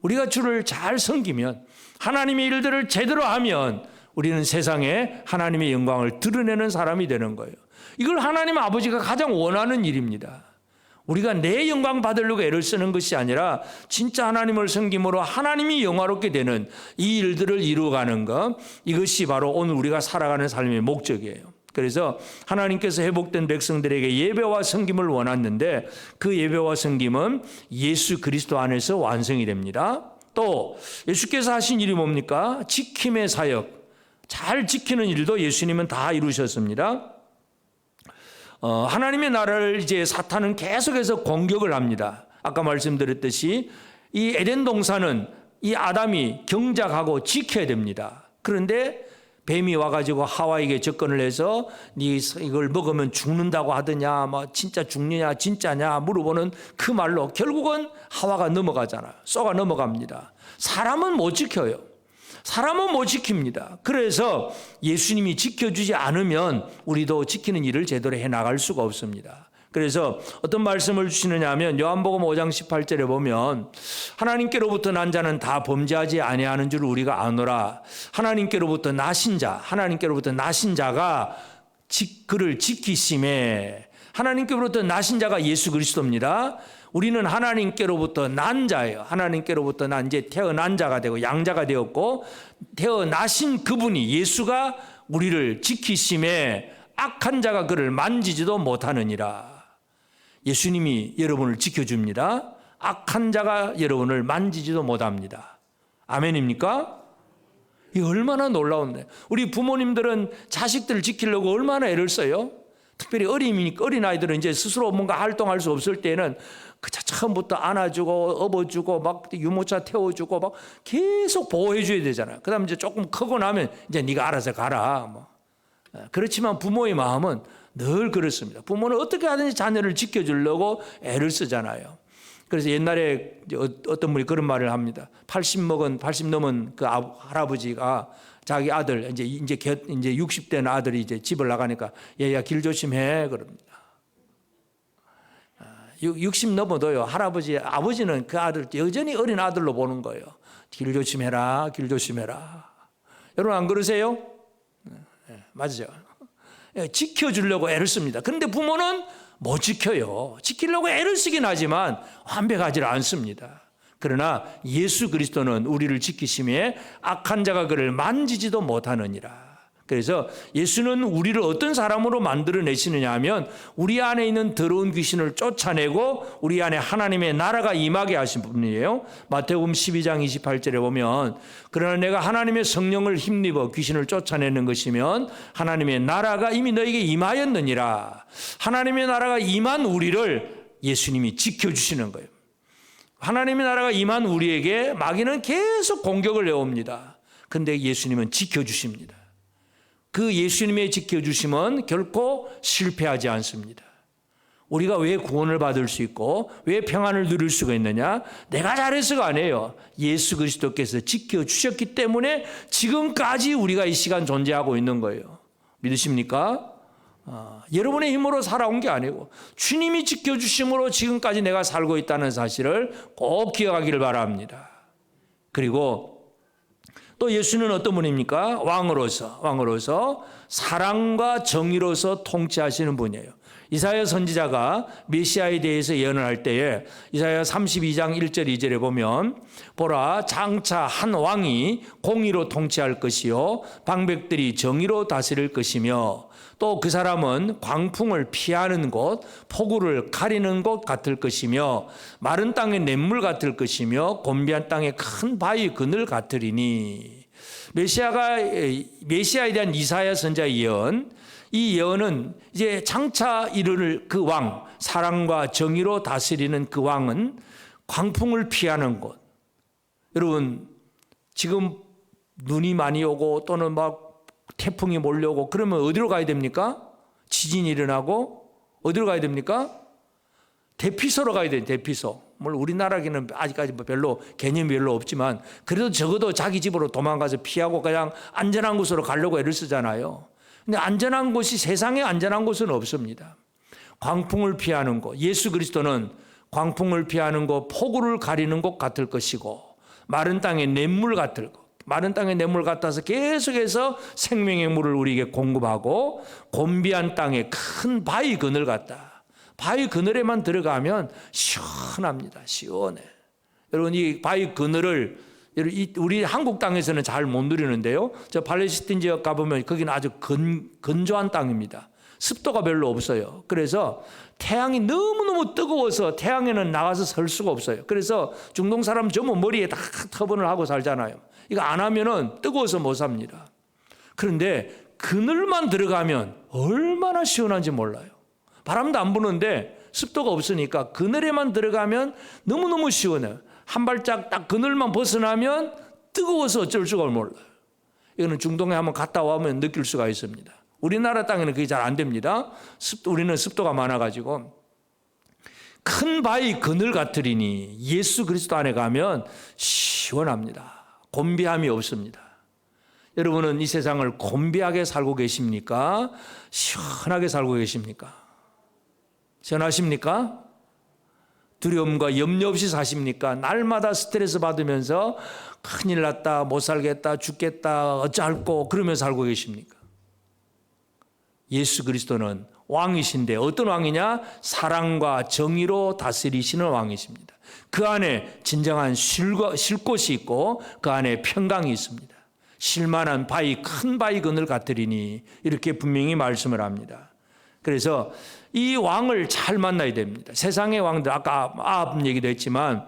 우리가 주를 잘 섬기면, 하나님의 일들을 제대로 하면 우리는 세상에 하나님의 영광을 드러내는 사람이 되는 거예요. 이걸 하나님 아버지가 가장 원하는 일입니다. 우리가 내 영광 받으려고 애를 쓰는 것이 아니라 진짜 하나님을 섬김으로 하나님이 영화롭게 되는 이 일들을 이루어가는 것, 이것이 바로 오늘 우리가 살아가는 삶의 목적이에요. 그래서 하나님께서 회복된 백성들에게 예배와 섬김을 원하는데 그 예배와 섬김은 예수 그리스도 안에서 완성이 됩니다. 또 예수께서 하신 일이 뭡니까? 지킴의 사역, 잘 지키는 일도 예수님은 다 이루셨습니다. 하나님의 나라를 이제 사탄은 계속해서 공격을 합니다. 아까 말씀드렸듯이 이 에덴 동산은 이 아담이 경작하고 지켜야 됩니다. 그런데 뱀이 와가지고 하와에게 접근을 해서 네 이걸 먹으면 죽는다고 하더냐, 뭐 진짜 죽느냐, 진짜냐 물어보는 그 말로 결국은 하와가 넘어가잖아요. 쏘가 넘어갑니다. 사람은 못 지켜요. 사람은 못 지킵니다. 그래서 예수님이 지켜주지 않으면 우리도 지키는 일을 제대로 해나갈 수가 없습니다. 그래서 어떤 말씀을 주시느냐 하면 요한복음 5장 18절에 보면 하나님께로부터 난 자는 다 범죄하지 아니하는 줄 우리가 아노라. 하나님께로부터 나신 자가 그를 지키심에, 하나님께로부터 나신 자가 예수 그리스도입니다. 우리는 하나님께로부터 난 자예요. 하나님께로부터 난 이제 태어난 자가 되고 양자가 되었고, 태어나신 그분이 예수가 우리를 지키심에 악한 자가 그를 만지지도 못하느니라. 예수님이 여러분을 지켜줍니다. 악한 자가 여러분을 만지지도 못합니다. 아멘입니까? 이 얼마나 놀라운데. 우리 부모님들은 자식들을 지키려고 얼마나 애를 써요. 특별히 어린 아이들은 이제 스스로 뭔가 활동할 수 없을 때는 그저 처음부터 안아주고 업어주고 막 유모차 태워주고 막 계속 보호해줘야 되잖아요. 그다음 이제 조금 크고 나면 이제 네가 알아서 가라. 뭐. 그렇지만 부모의 마음은 늘 그렇습니다. 부모는 어떻게 하든지 자녀를 지켜주려고 애를 쓰잖아요. 그래서 옛날에 어떤 분이 그런 말을 합니다. 80 넘은 그 할아버지가 자기 아들 이제 60된 아들이 이제 집을 나가니까 얘야 길 조심해 그럽니다. 60 넘어도요 아버지는 그 아들 여전히 어린 아들로 보는 거예요. 길 조심해라, 길 조심해라. 여러분 안 그러세요? 네, 맞죠? 지켜주려고 애를 씁니다. 그런데 부모는 못 지켜요. 지키려고 애를 쓰긴 하지만 완벽하지 않습니다. 그러나 예수 그리스도는 우리를 지키심에 악한 자가 그를 만지지도 못하느니라. 그래서 예수는 우리를 어떤 사람으로 만들어내시느냐 하면 우리 안에 있는 더러운 귀신을 쫓아내고 우리 안에 하나님의 나라가 임하게 하신 분이에요. 마태복음 12장 28절에 보면 그러나 내가 하나님의 성령을 힘입어 귀신을 쫓아내는 것이면 하나님의 나라가 이미 너에게 임하였느니라. 하나님의 나라가 임한 우리를 예수님이 지켜주시는 거예요. 하나님의 나라가 임한 우리에게 마귀는 계속 공격을 해옵니다. 그런데 예수님은 지켜주십니다. 그 예수님의 지켜주심은 결코 실패하지 않습니다. 우리가 왜 구원을 받을 수 있고 왜 평안을 누릴 수가 있느냐? 내가 잘해서가 아니에요. 예수 그리스도께서 지켜주셨기 때문에 지금까지 우리가 이 시간 존재하고 있는 거예요. 믿으십니까? 여러분의 힘으로 살아온 게 아니고 주님이 지켜주심으로 지금까지 내가 살고 있다는 사실을 꼭 기억하기를 바랍니다. 그리고 또 예수는 어떤 분입니까? 왕으로서 사랑과 정의로서 통치하시는 분이에요. 이사야 선지자가 메시아에 대해서 예언할 때에 이사야 32장 1절 2절에 보면 보라 장차 한 왕이 공의로 통치할 것이요 방백들이 정의로 다스릴 것이며 또 그 사람은 광풍을 피하는 곳 폭우를 가리는 곳 같을 것이며 마른 땅의 냇물 같을 것이며 곤비한 땅의 큰 바위 그늘 같으리니. 메시아에 대한 이사야 선지자의 예언, 이 예언은 이제 장차 이르를 그 왕, 사랑과 정의로 다스리는 그 왕은 광풍을 피하는 곳. 여러분 지금 눈이 많이 오고 또는 막 태풍이 몰려오고 그러면 어디로 가야 됩니까? 지진이 일어나고 어디로 가야 됩니까? 대피소로 가야 돼요. 대피소. 물론 우리나라에는 아직까지 별로 개념이 별로 없지만 그래도 적어도 자기 집으로 도망가서 피하고 그냥 안전한 곳으로 가려고 애를 쓰잖아요. 근데 안전한 곳이 세상에 안전한 곳은 없습니다. 광풍을 피하는 곳. 예수 그리스도는 광풍을 피하는 곳, 폭우를 가리는 곳 같을 것이고 마른 땅의 냇물 같을 것. 마른 땅의 냇물 같아서 계속해서 생명의 물을 우리에게 공급하고 곤비한 땅의 큰 바위 그늘 같다. 바위 그늘에만 들어가면 시원합니다. 시원해. 여러분, 이 바위 그늘을 우리 한국 땅에서는 잘 못 누리는데요. 저 팔레스틴 지역 가보면 거기는 아주 건조한 땅입니다. 습도가 별로 없어요. 그래서 태양이 너무너무 뜨거워서 태양에는 나가서 설 수가 없어요. 그래서 중동 사람 전부 머리에 다 터번을 하고 살잖아요. 이거 안 하면은 뜨거워서 못 삽니다. 그런데 그늘만 들어가면 얼마나 시원한지 몰라요. 바람도 안 부는데 습도가 없으니까 그늘에만 들어가면 너무너무 시원해요. 한 발짝 딱 그늘만 벗어나면 뜨거워서 어쩔 수가 몰라요. 이거는 중동에 한번 갔다 와면 느낄 수가 있습니다. 우리나라 땅에는 그게 잘 안 됩니다. 우리는 습도가 많아가지고. 큰 바위 그늘 같으리니 예수 그리스도 안에 가면 시원합니다. 곤비함이 없습니다. 여러분은 이 세상을 곤비하게 살고 계십니까? 시원하게 살고 계십니까? 시원하십니까? 두려움과 염려 없이 사십니까? 날마다 스트레스 받으면서 큰일 났다, 못 살겠다, 죽겠다, 어쩌할꼬 그러면서 살고 계십니까? 예수 그리스도는 왕이신데 어떤 왕이냐? 사랑과 정의로 다스리시는 왕이십니다. 그 안에 진정한 쉴 곳이 있고 그 안에 평강이 있습니다. 쉴만한 바위, 큰 바위 그늘 같으리니 이렇게 분명히 말씀을 합니다. 그래서 이 왕을 잘 만나야 됩니다. 세상의 왕들, 아까 아합 얘기도 했지만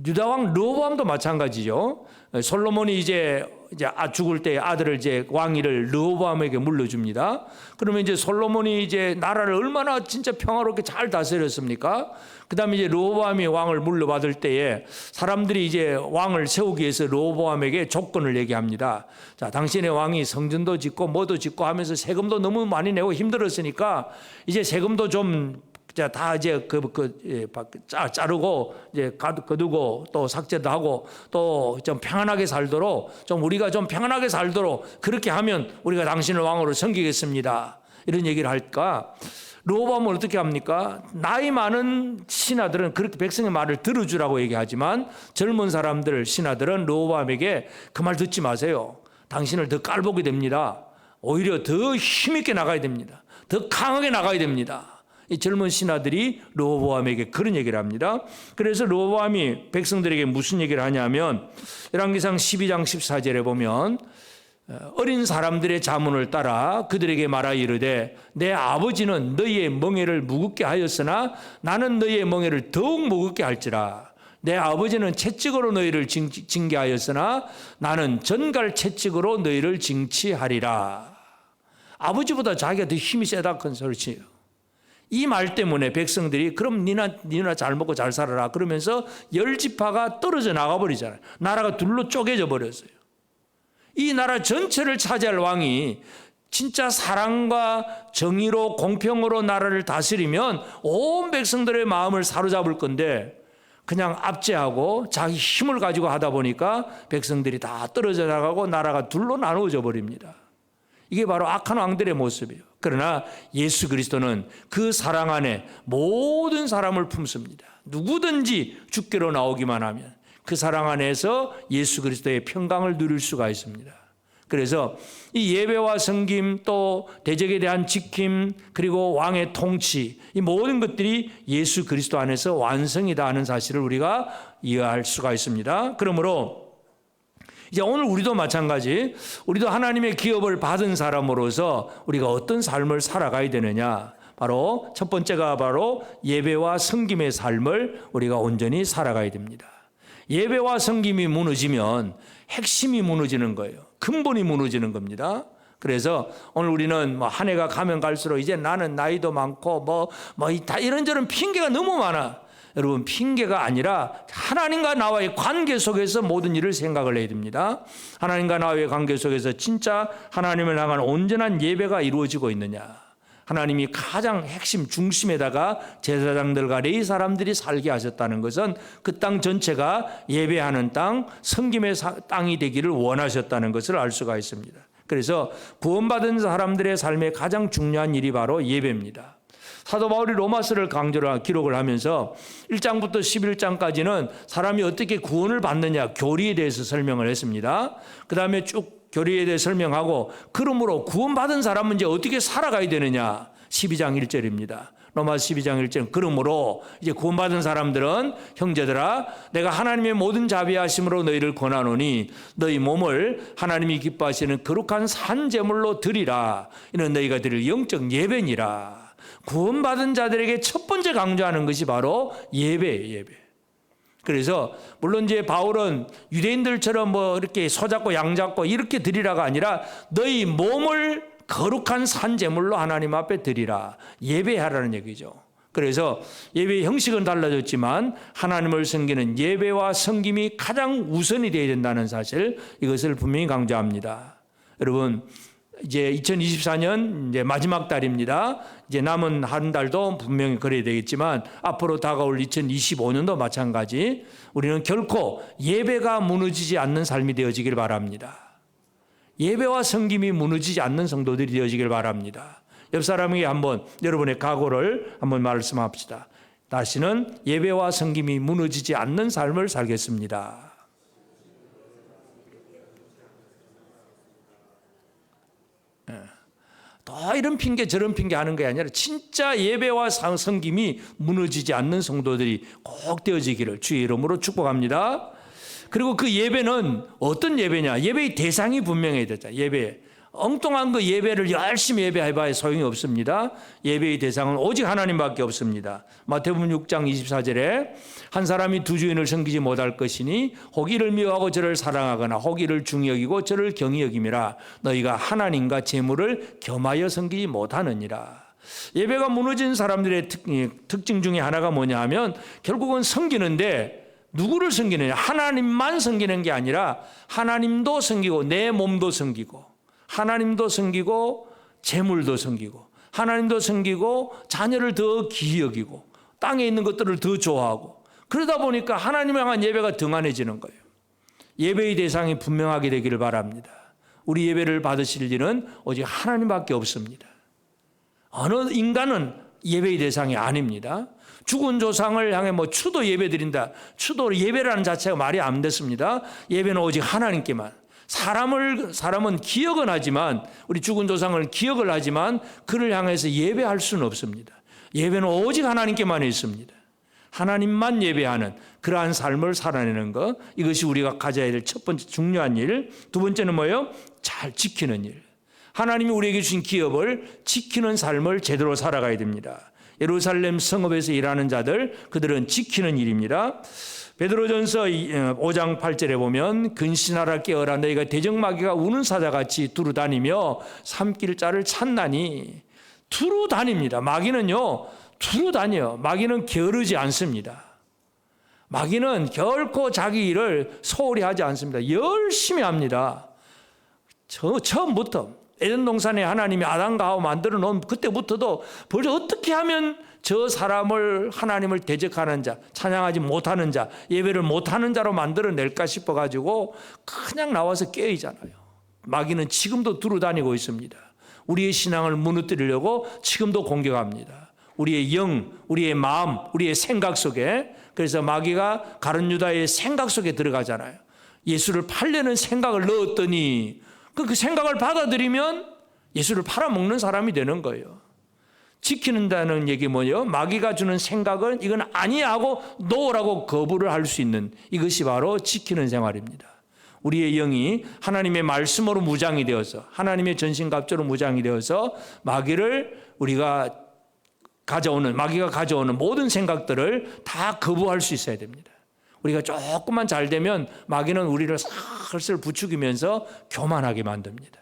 유다 왕 르호보암도 마찬가지죠. 솔로몬이 이제 죽을 때 아들을 이제 왕위를 르호보암에게 물려줍니다. 그러면 이제 솔로몬이 이제 나라를 얼마나 진짜 평화롭게 잘 다스렸습니까? 그다음에 이제 르호보암이 왕을 물려받을 때에 사람들이 이제 왕을 세우기 위해서 르호보암에게 조건을 얘기합니다. 자, 당신의 왕이 성전도 짓고 뭐도 짓고 하면서 세금도 너무 많이 내고 힘들었으니까 이제 세금도 좀 다 이제 자르고 이제 거두고 또 삭제도 하고 또 좀 평안하게 살도록 좀 우리가 좀 평안하게 살도록 그렇게 하면 우리가 당신을 왕으로 섬기겠습니다. 이런 얘기를 할까? 르호보암은 어떻게 합니까? 나이 많은 신하들은 그렇게 백성의 말을 들어주라고 얘기하지만 젊은 사람들 신하들은 르호보암에게 그 말 듣지 마세요. 당신을 더 깔보게 됩니다. 오히려 더 힘있게 나가야 됩니다. 더 강하게 나가야 됩니다. 이 젊은 신하들이 르호보암에게 그런 얘기를 합니다. 그래서 르호보암이 백성들에게 무슨 얘기를 하냐면 열왕기상 12장 14절에 보면 어린 사람들의 자문을 따라 그들에게 말하 이르되 내 아버지는 너희의 멍에를 무겁게 하였으나 나는 너희의 멍에를 더욱 무겁게 할지라. 내 아버지는 채찍으로 너희를 징계하였으나 나는 전갈 채찍으로 너희를 징치하리라. 아버지보다 자기가 더 힘이 세다 큰 소리예요. 이 말 때문에 백성들이 그럼 니나 잘 먹고 잘 살아라 그러면서 열 지파가 떨어져 나가버리잖아요. 나라가 둘로 쪼개져 버렸어요. 이 나라 전체를 차지할 왕이 진짜 사랑과 정의로 공평으로 나라를 다스리면 온 백성들의 마음을 사로잡을 건데 그냥 압제하고 자기 힘을 가지고 하다 보니까 백성들이 다 떨어져 나가고 나라가 둘로 나누어져 버립니다. 이게 바로 악한 왕들의 모습이에요. 그러나 예수 그리스도는 그 사랑 안에 모든 사람을 품습니다. 누구든지 주께로 나오기만 하면 그 사랑 안에서 예수 그리스도의 평강을 누릴 수가 있습니다. 그래서 이 예배와 섬김 또 대적에 대한 지킴 그리고 왕의 통치 이 모든 것들이 예수 그리스도 안에서 완성이다 하는 사실을 우리가 이해할 수가 있습니다. 그러므로 이제 오늘 우리도 마찬가지 우리도 하나님의 기업을 받은 사람으로서 우리가 어떤 삶을 살아가야 되느냐 바로 첫 번째가 바로 예배와 섬김의 삶을 우리가 온전히 살아가야 됩니다. 예배와 섬김이 무너지면 핵심이 무너지는 거예요. 근본이 무너지는 겁니다. 그래서 오늘 우리는 한 해가 가면 갈수록 이제 나는 나이도 많고 다 이런저런 핑계가 너무 많아. 여러분 핑계가 아니라 하나님과 나와의 관계 속에서 모든 일을 생각을 해야 됩니다. 하나님과 나와의 관계 속에서 진짜 하나님을 향한 온전한 예배가 이루어지고 있느냐. 하나님이 가장 핵심 중심에다가 제사장들과 레위 사람들이 살게 하셨다는 것은 그 땅 전체가 예배하는 땅, 섬김의 땅이 되기를 원하셨다는 것을 알 수가 있습니다. 그래서 구원받은 사람들의 삶의 가장 중요한 일이 바로 예배입니다. 사도 바울이 로마서를 강조를 기록을 하면서 1장부터 11장까지는 사람이 어떻게 구원을 받느냐 교리에 대해서 설명을 했습니다. 그 다음에 쭉 교리에 대해 설명하고 그러므로 구원받은 사람은 이제 어떻게 살아가야 되느냐 12장 1절입니다. 로마서 12장 1절 그러므로 이제 구원받은 사람들은 형제들아 내가 하나님의 모든 자비하심으로 너희를 권하노니 너희 몸을 하나님이 기뻐하시는 거룩한 산 제물로 드리라. 이는 너희가 드릴 영적 예배니라. 구원받은 자들에게 첫 번째 강조하는 것이 바로 예배예요. 예배. 그래서 물론 이제 바울은 유대인들처럼 뭐 이렇게 소 잡고 양 잡고 이렇게 드리라가 아니라 너희 몸을 거룩한 산 제물로 하나님 앞에 드리라. 예배하라는 얘기죠. 그래서 예배의 형식은 달라졌지만 하나님을 섬기는 예배와 섬김이 가장 우선이 되어야 된다는 사실, 이것을 분명히 강조합니다. 여러분, 이제 2024년 이제 마지막 달입니다. 이제 남은 한 달도 분명히 그래야 되겠지만 앞으로 다가올 2025년도 마찬가지, 우리는 결코 예배가 무너지지 않는 삶이 되어지길 바랍니다. 예배와 섬김이 무너지지 않는 성도들이 되어지길 바랍니다. 옆 사람에게 한번 여러분의 각오를 한번 말씀합시다. 다시는 예배와 섬김이 무너지지 않는 삶을 살겠습니다. 더 이런 핑계 저런 핑계 하는 게 아니라 진짜 예배와 섬김이 무너지지 않는 성도들이 꼭 되어지기를 주의 이름으로 축복합니다. 그리고 그 예배는 어떤 예배냐? 예배의 대상이 분명해야 되죠. 예배. 엉뚱한 그 예배를 열심히 예배해봐야 소용이 없습니다. 예배의 대상은 오직 하나님밖에 없습니다. 마태복음 6장 24절에 한 사람이 두 주인을 섬기지 못할 것이니 혹 이를 미워하고 저를 사랑하거나 혹 이를 중히 여기고 저를 경히 여김이라. 너희가 하나님과 재물을 겸하여 섬기지 못하느니라. 예배가 무너진 사람들의 특징 중에 하나가 뭐냐 하면 결국은 섬기는데 누구를 섬기느냐? 하나님만 섬기는 게 아니라 하나님도 섬기고 내 몸도 섬기고 하나님도 섬기고 재물도 섬기고 하나님도 섬기고 자녀를 더 귀히 여기고 땅에 있는 것들을 더 좋아하고, 그러다 보니까 하나님을 향한 예배가 등한해지는 거예요. 예배의 대상이 분명하게 되기를 바랍니다. 우리 예배를 받으실 일은 오직 하나님밖에 없습니다. 어느 인간은 예배의 대상이 아닙니다. 죽은 조상을 향해 뭐 추도 예배 드린다. 추도 예배라는 자체가 말이 안 됐습니다. 예배는 오직 하나님께만. 사람은 기억은 하지만, 우리 죽은 조상을 기억을 하지만 그를 향해서 예배할 수는 없습니다. 예배는 오직 하나님께만 있습니다. 하나님만 예배하는 그러한 삶을 살아내는 것, 이것이 우리가 가져야 될 첫 번째 중요한 일. 두 번째는 뭐예요? 잘 지키는 일. 하나님이 우리에게 주신 기업을 지키는 삶을 제대로 살아가야 됩니다. 예루살렘 성읍에서 일하는 자들, 그들은 지키는 일입니다. 베드로전서 5장 8절에 보면 근신하라 깨어라 너희가 대적마귀가 우는 사자같이 두루 다니며 삼킬 자를 찾나니. 두루 다닙니다. 마귀는요 두루 다녀요. 마귀는 게으르지 않습니다. 마귀는 결코 자기 일을 소홀히 하지 않습니다. 열심히 합니다. 처음부터 에덴 동산에 하나님이 아담과 하와 만들어 놓은 그때부터도 벌써 어떻게 하면 저 사람을 하나님을 대적하는 자, 찬양하지 못하는 자, 예배를 못하는 자로 만들어낼까 싶어가지고 그냥 나와서 깨이잖아요. 마귀는 지금도 두루 다니고 있습니다. 우리의 신앙을 무너뜨리려고 지금도 공격합니다. 우리의 영, 우리의 마음, 우리의 생각 속에. 그래서 마귀가 가룟 유다의 생각 속에 들어가잖아요. 예수를 팔려는 생각을 넣었더니 그 생각을 받아들이면 예수를 팔아먹는 사람이 되는 거예요. 지키는다는 얘기 뭐예요? 마귀가 주는 생각은 이건 아니야 하고 놓으라고 거부를 할 수 있는, 이것이 바로 지키는 생활입니다. 우리의 영이 하나님의 말씀으로 무장이 되어서, 하나님의 전신갑주로 무장이 되어서 마귀가 가져오는 모든 생각들을 다 거부할 수 있어야 됩니다. 우리가 조금만 잘 되면 마귀는 우리를 슬슬 부추기면서 교만하게 만듭니다.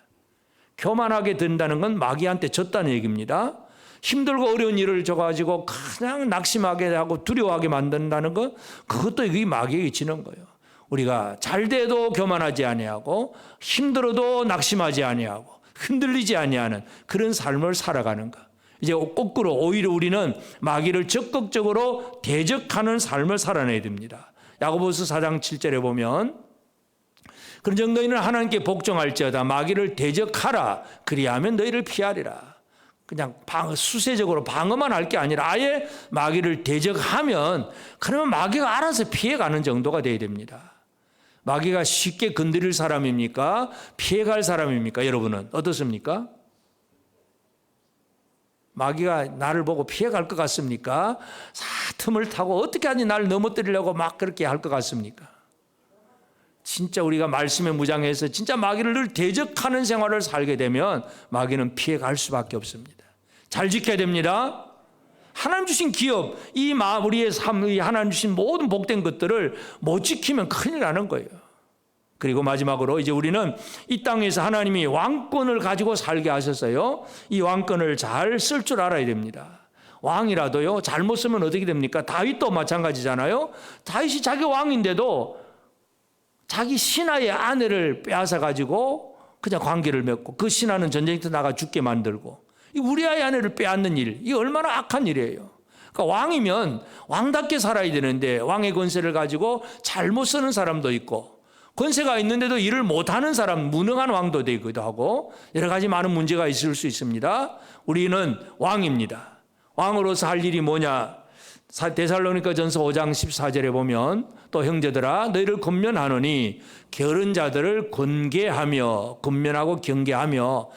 교만하게 된다는 건 마귀한테 졌다는 얘기입니다. 힘들고 어려운 일을 줘가지고 그냥 낙심하게 하고 두려워하게 만든다는 것, 그것도 이 마귀에게 지는 거예요. 우리가 잘 돼도 교만하지 아니하고 힘들어도 낙심하지 아니하고 흔들리지 아니하는 그런 삶을 살아가는 것. 이제 거꾸로 오히려 우리는 마귀를 적극적으로 대적하는 삶을 살아내야 됩니다. 야고보서 4장 7절에 보면 그런즉 너희는 하나님께 복종할지어다 마귀를 대적하라 그리하면 너희를 피하리라. 그냥 수세적으로 방어만 할 게 아니라 아예 마귀를 대적하면, 그러면 마귀가 알아서 피해가는 정도가 돼야 됩니다. 마귀가 쉽게 건드릴 사람입니까? 피해갈 사람입니까? 여러분은 어떻습니까? 마귀가 나를 보고 피해갈 것 같습니까? 틈을 타고 어떻게 하니 나를 넘어뜨리려고 막 그렇게 할 것 같습니까? 진짜 우리가 말씀에 무장해서 진짜 마귀를 늘 대적하는 생활을 살게 되면 마귀는 피해갈 수밖에 없습니다. 잘 지켜야 됩니다. 하나님 주신 기업, 우리의 삶, 하나님 주신 모든 복된 것들을 못 지키면 큰일 나는 거예요. 그리고 마지막으로 이제 우리는 이 땅에서 하나님이 왕권을 가지고 살게 하셨어요. 이 왕권을 잘 쓸 줄 알아야 됩니다. 왕이라도요, 잘못 쓰면 어떻게 됩니까? 다윗도 마찬가지잖아요. 다윗이 자기 왕인데도 자기 신하의 아내를 빼앗아 가지고 그냥 관계를 맺고 그 신하는 전쟁터 나가 죽게 만들고 이 우리아의 아내를 빼앗는 일, 이 얼마나 악한 일이에요. 그러니까 왕이면 왕답게 살아야 되는데 왕의 권세를 가지고 잘못 쓰는 사람도 있고 권세가 있는데도 일을 못하는 사람, 무능한 왕도 되기도 하고 여러 가지 많은 문제가 있을 수 있습니다. 우리는 왕입니다. 왕으로서 할 일이 뭐냐? 데살로니가전서 5장 14절에 보면 또 형제들아 너희를 권면하노니 게으른 자들을 권계하며 권면하고 경계하며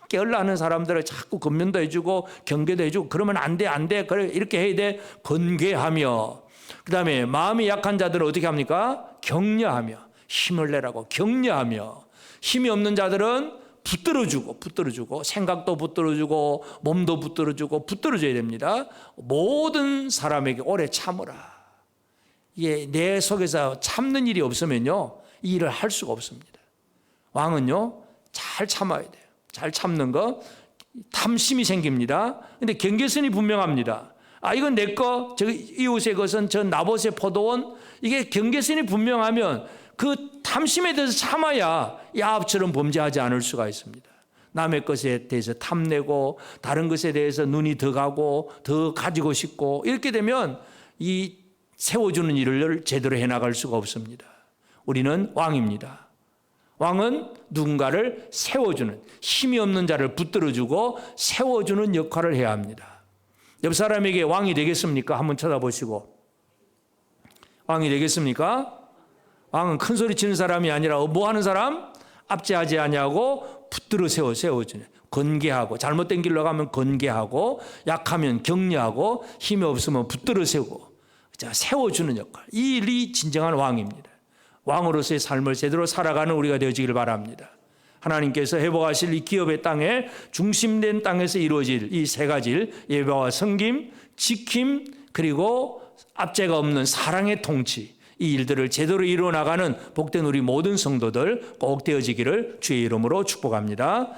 게을러하는 사람들을 자꾸 권면도 해주고 경계도 해주고 그러면 안 돼 그래 이렇게 해야 돼. 권계하며 그 다음에 마음이 약한 자들을 어떻게 합니까? 격려하며 힘을 내라고 격려하며 힘이 없는 자들은 붙들어주고 생각도 붙들어주고 몸도 붙들어줘야 됩니다. 모든 사람에게 오래 참으라. 이게 내 속에서 참는 일이 없으면요 이 일을 할 수가 없습니다. 왕은요 잘 참아야 돼요. 잘 참는 거 탐심이 생깁니다. 근데 경계선이 분명합니다. 이건 내 거, 저 이웃의 것은 저 나봇의 포도원. 이게 경계선이 분명하면 그 탐심에 대해서 참아야 야합처럼 범죄하지 않을 수가 있습니다. 남의 것에 대해서 탐내고 다른 것에 대해서 눈이 더 가고 더 가지고 싶고 이렇게 되면 이 세워주는 일을 제대로 해나갈 수가 없습니다. 우리는 왕입니다. 왕은 누군가를 세워주는, 힘이 없는 자를 붙들어주고 세워주는 역할을 해야 합니다. 옆 사람에게 왕이 되겠습니까? 한번 쳐다보시고. 왕이 되겠습니까? 왕은 큰 소리 치는 사람이 아니라 뭐 하는 사람? 압제하지 아니하고 붙들어 세워주는, 권계하고, 잘못된 길로 가면 권계하고, 약하면 격려하고, 힘이 없으면 붙들어 세우고, 세워주는 역할. 이 일이 진정한 왕입니다. 왕으로서의 삶을 제대로 살아가는 우리가 되어지길 바랍니다. 하나님께서 회복하실 이 기업의 땅에 중심된 땅에서 이루어질 이 세 가지 일, 예배와 섬김, 지킴, 그리고 압제가 없는 사랑의 통치, 이 일들을 제대로 이루어나가는 복된 우리 모든 성도들 꼭 되어지기를 주의 이름으로 축복합니다.